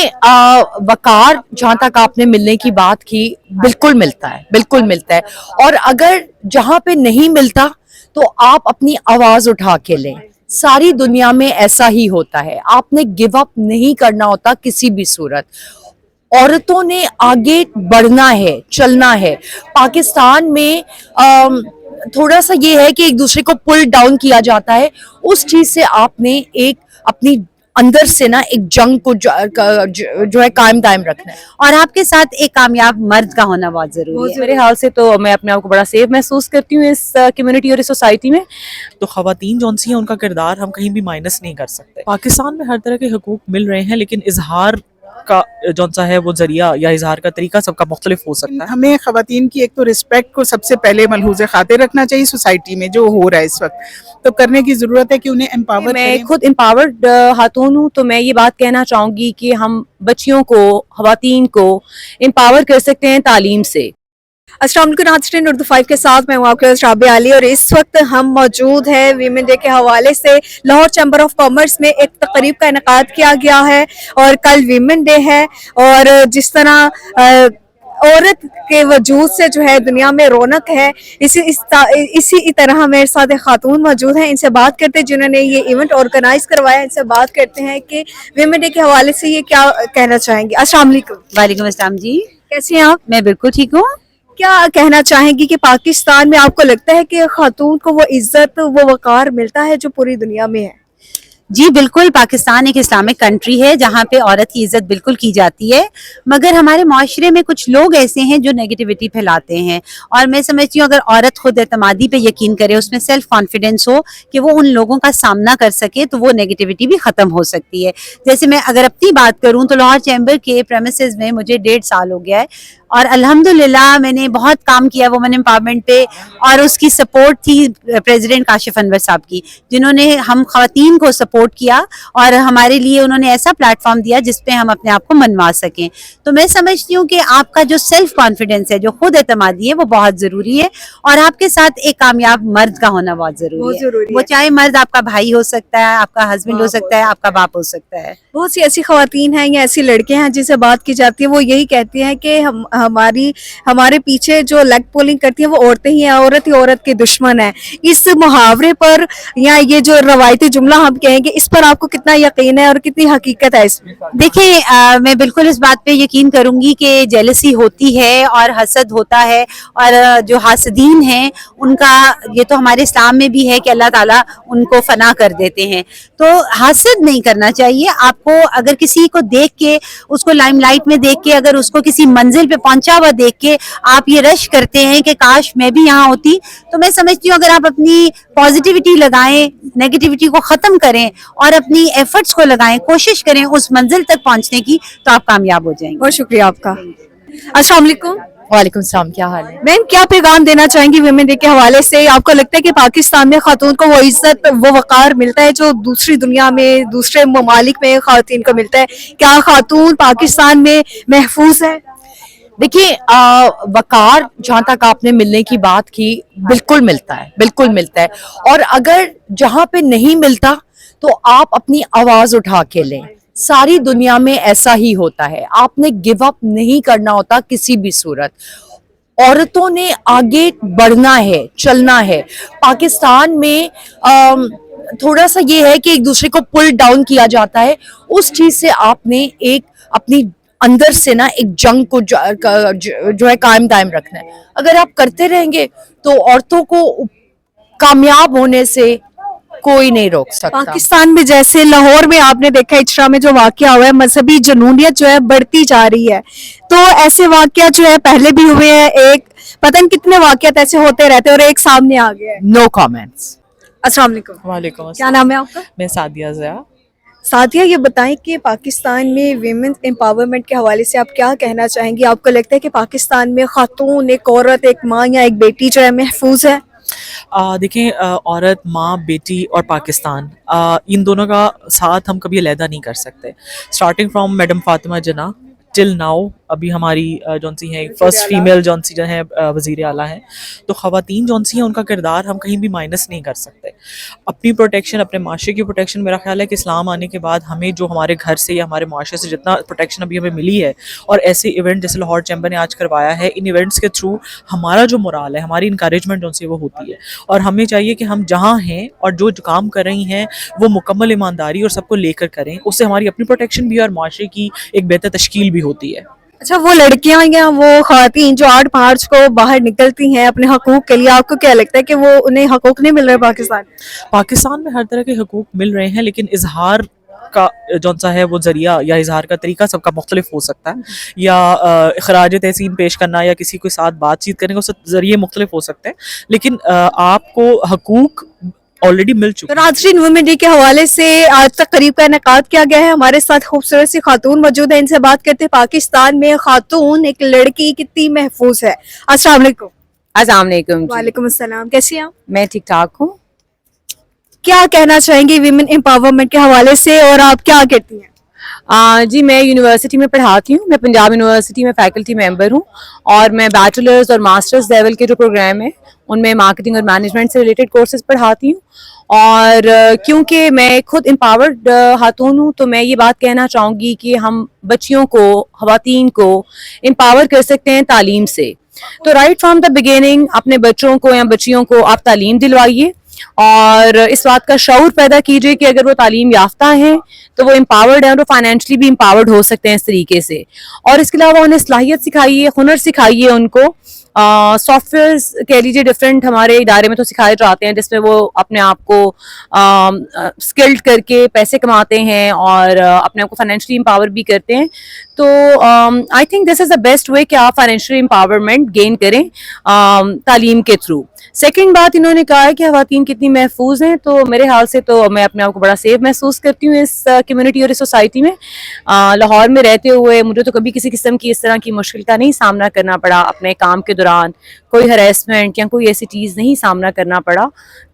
देखिए वकार जहां तक आपने मिलने की बात की, बिल्कुल मिलता है, बिल्कुल मिलता है। और अगर जहां पे नहीं मिलता तो आप अपनी आवाज उठा के लें। सारी दुनिया में ऐसा ही होता है, आपने गिव अप नहीं करना होता किसी भी सूरत। औरतों ने आगे बढ़ना है, चलना है। पाकिस्तान में थोड़ा सा ये है कि एक दूसरे को पुल डाउन किया जाता है, उस चीज से आपने एक अपनी अंदर से ना एक जंग को जो है कायम दायम रखना है। और आपके साथ एक कामयाब मर्द का होना बहुत जरूरी है। मेरे हाल से तो मैं अपने आप को बड़ा सेफ महसूस करती हूँ इस कम्युनिटी और इस सोसाइटी में। तो खवातीन जौन सी हैं उनका किरदार हम कहीं भी माइनस नहीं कर सकते। पाकिस्तान में हर तरह के हकूक मिल रहे हैं, लेकिन इजहार का जौन सा है वो जरिया या इजहार का तरीका सबका मुख्तलिफ हो सकता है। हमें खवातीन की एक तो रिस्पेक्ट को सबसे पहले मलहूज़ खातिर रखना चाहिए सोसाइटी में जो हो रहा है इस वक्त, तो करने की ज़रूरत है कि उन्हें एम्पावर मैं करें। खुद एम्पावर्ड खातून हूँ, तो मैं ये बात कहना चाहूँगी कि हम बच्चियों को, खवातीन को एम्पावर कर सकते हैं तालीम से। अस्सलाम वालेकुम नाज़रीन, उर्दू 5 के साथ मैं हूँ आपके होस्ट राबिया अली और इस वक्त हम मौजूद हैं वीमेन डे के हवाले से लाहौर चैम्बर ऑफ कॉमर्स में एक तकरीब का इनेकाद किया गया है और कल वीमेन डे है। और जिस तरह औरत के वजूद से जो है दुनिया में रौनक है, इसी तरह मेरे साथ एक खातून मौजूद हैं। इनसे बात करते हैं जिन्होंने ये इवेंट ऑर्गेनाइज करवाया। इनसे बात करते हैं कि वीमेन डे के हवाले से ये क्या कहना चाहेंगे। अस्सलाम वालेकुम। वालेकुम अस्सलाम जी, कैसी हैं आप? मैं बिल्कुल ठीक हूँ। क्या कहना चाहेंगी कि पाकिस्तान में आपको लगता है कि खातून को वो इज्जत, वो वकार मिलता है जो पूरी दुनिया में है? जी बिल्कुल, पाकिस्तान एक इस्लामिक कंट्री है जहाँ पे औरत की इज्जत बिल्कुल की जाती है, मगर हमारे माशरे में कुछ लोग ऐसे हैं जो नेगेटिविटी फैलाते हैं। और मैं समझती हूँ अगर औरत खुद एतमादी पे यकीन करे, उसमें सेल्फ कॉन्फिडेंस हो कि वो उन लोगों का सामना कर सके, तो वो नेगेटिविटी भी ख़त्म हो सकती है। जैसे मैं अगर अपनी बात करूँ तो लाहौर चैम्बर के प्रेमिसेस में मुझे 1.5 साल हो गया है और अल्हम्दुलिल्लाह मैंने बहुत काम किया वुमेन एम्पावरमेंट पे, और उसकी सपोर्ट थी प्रेसिडेंट काशिफ अनवर साहब की, जिन्होंने हम ख़वातीन को सपोर्ट किया और हमारे लिए उन्होंने ऐसा प्लेटफॉर्म दिया जिस पे हम अपने आप को मनवा सकें। तो मैं समझती हूँ कि आपका जो सेल्फ कॉन्फिडेंस है, जो खुद एतमादी है, वो बहुत ज़रूरी है। और आपके साथ एक कामयाब मर्द का होना बहुत ज़रूरी है। वो चाहे मर्द आपका भाई हो सकता है, आपका हस्बैंड हो सकता है, आपका बाप हो सकता है। बहुत सी ऐसी खवातीन हैं या ऐसी लड़कियां हैं जिनसे बात की जाती है, वो यही कहती हैं कि हमारे पीछे जो लेग पुलिंग करती है वो औरतें ही हैं, औरत ही औरत के दुश्मन है। इस मुहावरे पर या ये जो रवायती जुमला हम कहेंगे, इस पर आपको कितना यकीन है और कितनी हकीकत है इसमें? देखिए मैं बिल्कुल इस बात पे यकीन करूंगी कि जेलसी होती है और हसद होता है, और जो हासदीन हैं उनका, ये तो हमारे इस्लाम में भी है कि अल्लाह ताला उनको फना कर देते हैं। तो हासद नहीं करना चाहिए आपको। अगर किसी को देख के, उसको लाइमलाइट में देख के, अगर उसको किसी मंजिल पे पहुंचा हुआ देख के आप ये रश करते हैं कि काश मैं भी यहाँ होती, तो मैं समझती हूँ अगर आप अपनी पॉजिटिविटी लगाएं, नेगेटिविटी को खत्म करें और अपनी एफर्ट्स को लगाएं, कोशिश करें उस मंजिल तक पहुंचने की, तो आप कामयाब हो जाएंगे। बहुत शुक्रिया आपका। अस्सलाम वालेकुम। वालेकुम सलाम, क्या हाल है? मैम, क्या पैगाम देना चाहेंगी वुमेन डे के हवाले से? आपको लगता है कि पाकिस्तान में खातून को वो इज्जत, वो वकार मिलता है जो दूसरी दुनिया में, दूसरे ममालिक में खातून को मिलता है? क्या खातून पाकिस्तान में महफूज है? देखिए वकार जहां तक आपने मिलने की बात की, बिल्कुल मिलता है, बिल्कुल मिलता है। और अगर जहां पे नहीं मिलता तो आप अपनी आवाज उठा के लें। सारी दुनिया में ऐसा ही होता है, आपने गिव अप नहीं करना होता किसी भी सूरत। औरतों ने आगे बढ़ना है, चलना है। पाकिस्तान में थोड़ा सा ये है कि एक दूसरे को पुल डाउन किया जाता है, उस चीज से आपने एक अपनी अंदर से ना एक जंग को जो है कायम दायम रखना है। अगर आप करते रहेंगे तो औरतों को कामयाब होने से कोई नहीं रोक सकता। पाकिस्तान में जैसे लाहौर में आपने देखा इचरा में जो वाकया हुआ है, मजहबी जनूनियत जो है बढ़ती जा रही है, तो ऐसे वाकया जो है पहले भी हुए हैं, एक पता नहीं कितने वाकयात ऐसे होते रहते हैं और एक सामने आ गया है। No comments. अस्सलाम वालेकुम। वालेकुम क्या नाम है आपका? मैं सादिया ज़िया। सादिया, ये बताएं कि पाकिस्तान में वीमेन एम्पावरमेंट के हवाले से आप क्या कहना चाहेंगी? आपको लगता है कि पाकिस्तान में खातून, एक औरत, एक माँ या एक बेटी जो है महफूज है? देखें, औरत, माँ, बेटी और पाकिस्तान, इन दोनों का साथ हम कभी अलहदा नहीं कर सकते। स्टार्टिंग फ्रॉम मैडम फातिमा जना टिल नाउ ابھی ہماری جون سی ہیں فرسٹ فیمیل جون سی جو ہیں وزیر اعلیٰ ہیں. تو خواتین جون سی ہیں ان کا کردار ہم کہیں بھی مائنس نہیں کر سکتے. اپنی پروٹیکشن، اپنے معاشرے کی پروٹیکشن، میرا خیال ہے کہ اسلام آنے کے بعد ہمیں جو ہمارے گھر سے یا ہمارے معاشرے سے جتنا پروٹیکشن ابھی ہمیں ملی ہے، اور ایسے ایونٹ جیسے لاہور چیمبر نے آج کروایا ہے، ان ایونٹس کے تھرو ہمارا جو مورال ہے، ہماری انکریجمنٹ جون سی وہ ہوتی ہے. اور ہمیں چاہیے کہ ہم جہاں ہیں اور جو کام کر رہی ہیں وہ مکمل ایمانداری اور سب کو لے کر کریں. اس سے ہماری اپنی پروٹیکشن بھی ہے اور معاشرے کی ایک بہتر تشکیل بھی ہوتی ہے. اچھا، وہ لڑکیاں یا وہ خواتین جو 8 مارچ کو باہر نکلتی ہیں اپنے حقوق کے لیے، آپ کو کیا لگتا ہے کہ وہ انہیں حقوق نہیں مل رہے پاکستان میں ہر طرح کے حقوق مل رہے ہیں، لیکن اظہار کا جون سا ہے وہ ذریعہ یا اظہار کا طریقہ سب کا مختلف ہو سکتا ہے، یا اخراج تحسین پیش کرنا یا کسی کے ساتھ بات چیت کرنے کا ذریعے مختلف ہو سکتے ہیں، لیکن آپ کو حقوق آلریڈی مل چکے. ناظرین، وومن ڈے کے حوالے سے آج تقریب کا انعقاد کیا گیا ہے. ہمارے ساتھ خوبصورت سی خاتون موجود ہیں، ان سے بات کرتے ہیں پاکستان میں خاتون ایک لڑکی کتنی محفوظ ہے. السلام علیکم. السلام علیکم. وعلیکم السلام، کیسی ہیں آپ؟ میں ٹھیک ٹھاک ہوں. کیا کہنا چاہیں گے ویمن امپاورمنٹ کے حوالے سے اور آپ کیا کرتی ہیں؟ جی، میں یونیورسٹی میں پڑھاتی ہوں. میں پنجاب یونیورسٹی میں فیکلٹی ممبر ہوں، اور میں بیچلرز اور ماسٹرز لیول کے جو پروگرام ہیں ان میں مارکیٹنگ اور مینجمنٹ سے ریلیٹڈ کورسز پڑھاتی ہوں. اور کیونکہ میں خود امپاورڈ خاتون ہوں، تو میں یہ بات کہنا چاہوں گی کہ ہم بچیوں کو، خواتین کو امپاور کر سکتے ہیں تعلیم سے. تو رائٹ فرام دا بگیننگ اپنے بچوں کو یا بچیوں کو آپ تعلیم دلوائیے، اور اس بات کا شعور پیدا کیجیے کہ اگر وہ تعلیم یافتہ ہیں تو وہ امپاورڈ ہیں، اور وہ فائنینشلی بھی امپاورڈ ہو سکتے ہیں اس طریقے سے. اور اس کے علاوہ انہیں صلاحیت سکھائیے، ہنر سکھائیے ان کو. سافٹ ویئرز کہہ لیجیے ڈفرینٹ ہمارے ادارے میں تو سکھائے جاتے ہیں، جس میں وہ اپنے آپ کو اسکلڈ کر کے پیسے کماتے ہیں اور اپنے آپ کو فائنینشلی امپاور بھی کرتے ہیں. تو I think this is the best way کہ آپ فائنینشلی امپاورمنٹ گین کریں تعلیم کے تھرو. سیکنڈ بات انہوں نے کہا ہے کہ خواتین کتنی محفوظ ہیں، تو میرے حال سے تو میں اپنے آپ کو بڑا سیف محسوس کرتی ہوں اس کمیونٹی اور اس سوسائٹی میں. لاہور میں رہتے ہوئے مجھے تو کبھی کسی قسم کی اس طرح کی مشکل کا نہیں سامنا کرنا پڑا. اپنے کام کے دوران کوئی ہریسمنٹ یا کوئی ایسی چیز نہیں سامنا کرنا پڑا.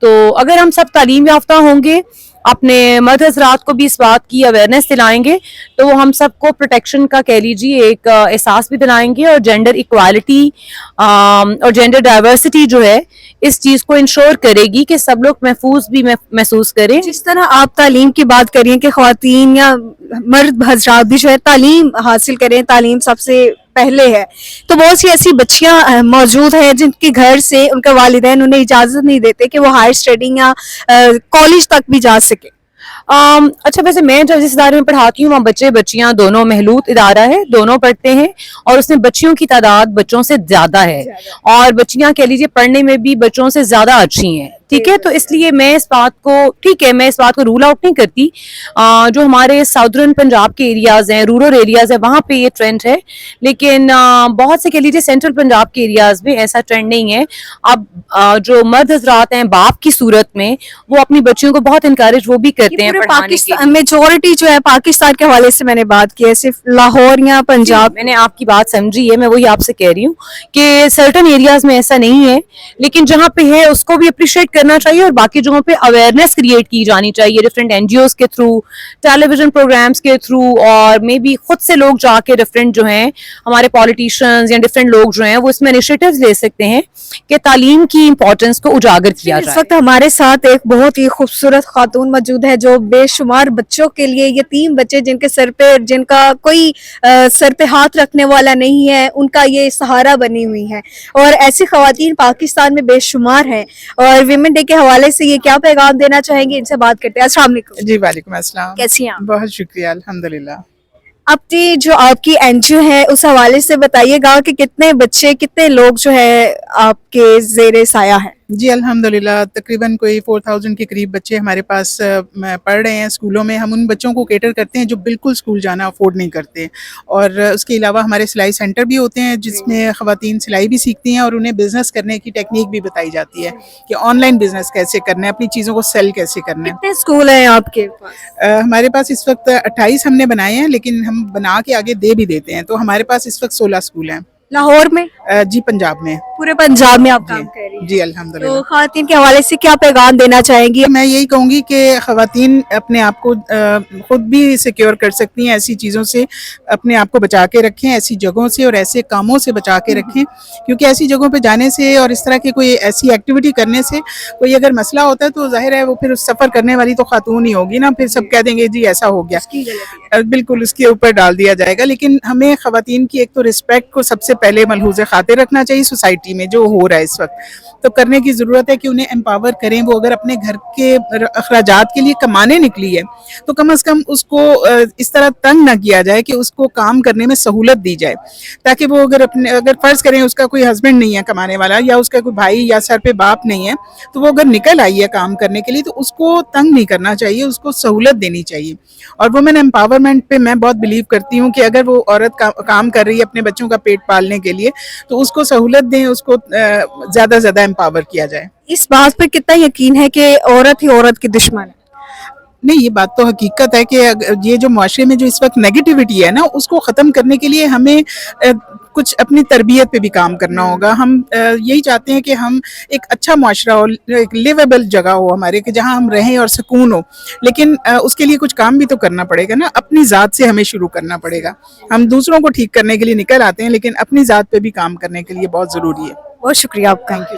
تو اگر ہم سب تعلیم یافتہ ہوں گے، اپنے مرد حضرات کو بھی اس بات کی اویئرنیس دلائیں گے، تو وہ ہم سب کو پروٹیکشن کا کہہ لیجیے ایک احساس بھی دلائیں گے، اور جینڈر ایکوالٹی اور جینڈر ڈائیورسٹی جو ہے اس چیز کو انشور کرے گی کہ سب لوگ محفوظ بھی محسوس کریں. جس طرح آپ تعلیم کی بات کریے کہ خواتین یا مرد حضرات بھی جو ہے تعلیم حاصل کریں، تعلیم سب سے پہلے ہے، تو بہت سی ایسی بچیاں موجود ہیں جن کے گھر سے ان کے والدین انہیں اجازت نہیں دیتے کہ وہ ہائر اسٹڈی یا کالج تک بھی جا سکے. اچھا، ویسے میں جس ادارے میں پڑھاتی ہوں وہاں بچے بچیاں دونوں محلوط ادارہ ہے، دونوں پڑھتے ہیں، اور اس میں بچیوں کی تعداد بچوں سے زیادہ ہے، اور بچیاں کہہ لیجیے پڑھنے میں بھی بچوں سے زیادہ اچھی ہیں. ٹھیک ہے، تو اس لیے میں اس بات کو رول آؤٹ نہیں کرتی. جو ہمارے ساؤدرن پنجاب کے ایریاز ہیں، رورل ایریاز ہیں، وہاں پہ یہ ٹرینڈ ہے، لیکن بہت سے کہہ لیجیے سینٹرل پنجاب کے ایریاز میں ایسا ٹرینڈ نہیں ہے. اب جو مرد حضرات ہیں باپ کی صورت میں، وہ اپنی بچیوں کو بہت انکریج وہ بھی کرتے ہیں پڑھانے کے. میجورٹی جو ہے پاکستان کے حوالے سے میں نے بات کی ہے، صرف لاہور یا پنجاب. میں نے آپ کی بات سمجھی ہے، میں وہی آپ سے کہہ رہی ہوں کہ سرٹن ایریاز میں ایسا نہیں ہے، لیکن جہاں پہ ہے اس کو بھی اپریشیٹ کرنا چاہیے، اور باقی جگہوں پہ اویئرنیس کریٹ کی جانی چاہیے ڈفرینٹ این جی اوز کے تھرو، ٹیلی ویژن پروگرامز کے تھرو، اور مے بی خود سے لوگ جا کے ڈفرینٹ جو ہیں ہمارے پالیٹیشینز یا ڈفرینٹ لوگ جو ہیں وہ اس میں انیشیٹیوز لے سکتے ہیں کہ تعلیم کی امپورٹنس کو اجاگر کیا جائے. اس وقت ہمارے ساتھ ایک بہت ہی خوبصورت خاتون موجود ہے جو بے شمار بچوں کے لیے، یتیم بچے جن کے سر پہ، جن کا کوئی سر پہ ہاتھ رکھنے والا نہیں ہے، ان کا یہ سہارا بنی ہوئی ہے، اور ایسی خواتین پاکستان میں بے شمار ہیں. اور ویمن ڈے کے حوالے سے یہ کیا پیغام دینا چاہیں گے؟ ان سے بات کرتے ہیں. السلام علیکم. جی وعلیکم السلام. کیسی ہیں آپ؟ بہت شکریہ، الحمدللہ. اپنی جو آپ کی این جی او ہے اس حوالے سے بتائیے گا کہ کتنے بچے، کتنے لوگ جو ہے آپ کے زیر سایہ ہیں؟ جی الحمدللہ تقریباً کوئی 4000 کے قریب بچے ہمارے پاس پڑھ رہے ہیں اسکولوں میں. ہم ان بچوں کو کیٹر کرتے ہیں جو بالکل اسکول جانا افورڈ نہیں کرتے، اور اس کے علاوہ ہمارے سلائی سینٹر بھی ہوتے ہیں جس میں خواتین سلائی بھی سیکھتی ہیں، اور انہیں بزنس کرنے کی ٹیکنیک بھی بتائی جاتی ہے کہ آن لائن بزنس کیسے کرنا ہے، اپنی چیزوں کو سیل کیسے کرنا ہے. کتنے اسکول ہیں آپ کے پاس؟ ہمارے پاس اس وقت 28 ہم نے بنائے ہیں، لیکن ہم بنا کے آگے دے بھی دیتے ہیں، تو ہمارے پاس اس وقت 16 اسکول ہیں. लाहौर में, जी पंजाब में। पूरे पंजाब में आप काम कर रही हैं। जी अल्हम्दुलिल्लाह। तो ख़वातीन के हवाले से क्या पैगाम देना चाहेंगी? मैं यही कहूँगी कि ख़वातीन अपने आप को खुद भी सिक्योर कर सकती हैं, ऐसी चीज़ों से अपने आप को बचा के रखें, ऐसी जगहों से और ऐसे कामों से बचा के रखें, क्योंकि ऐसी जगहों पे जाने से और इस तरह की कोई ऐसी एक्टिविटी करने से कोई अगर मसला होता है तो जाहिर है वो फिर उस सफ़र करने वाली तो खातून ही होगी ना, फिर सब कह देंगे जी ऐसा हो गया, बिल्कुल उसके ऊपर डाल दिया जाएगा। लेकिन हमें ख़वातीन की एक तो रिस्पेक्ट को सबसे पहले मलहूज़ खातिर रखना चाहिए सोसाइटी में जो हो रहा है इस वक्त, तो करने की ज़रूरत है कि उन्हें एम्पावर करें। वो अगर अपने घर के अखराजात के लिए कमाने निकली है तो कम से कम उसको इस तरह तंग ना किया जाए कि उसको काम करने में सहूलत दी जाए, ताकि वो अगर फ़र्ज़ करें उसका कोई हस्बैंड नहीं है कमाने वाला या उसका कोई भाई या सर पे बाप नहीं है, तो वो अगर निकल आई है काम करने के लिए तो उसको तंग नहीं करना चाहिए, उसको सहूलत देनी चाहिए। और वुमेन एम्पावरमेंट पे मैं बहुत बिलीव करती हूँ कि अगर वो औरत काम कर रही है अपने बच्चों का पेट पालने के लिए तो उसको सहूलत दें, उसको ज़्यादा से ज़्यादा एम्पावर किया जाए। इस बात पर कितना यकीन है कि औरत ही औरत की दुश्मन है? नहीं, ये बात तो हकीकत है कि ये जो मुआशरे में जो इस वक्त नेगेटिविटी है ना, उसको ख़त्म करने के लिए हमें कुछ अपनी तरबियत पे भी काम करना होगा। हम यही चाहते हैं कि हम एक अच्छा मुआशरा हो, एक लिवेबल जगह हो हमारे, कि जहाँ हम रहें और सुकून हो, लेकिन उसके लिए कुछ काम भी तो करना पड़ेगा ना, अपनी ज़ात से हमें शुरू करना पड़ेगा। हम दूसरों को ठीक करने के लिए निकल आते हैं लेकिन अपनी ज़ात पे भी काम करने के लिए बहुत ज़रूरी है। बहुत शुक्रिया आपका। Thank you.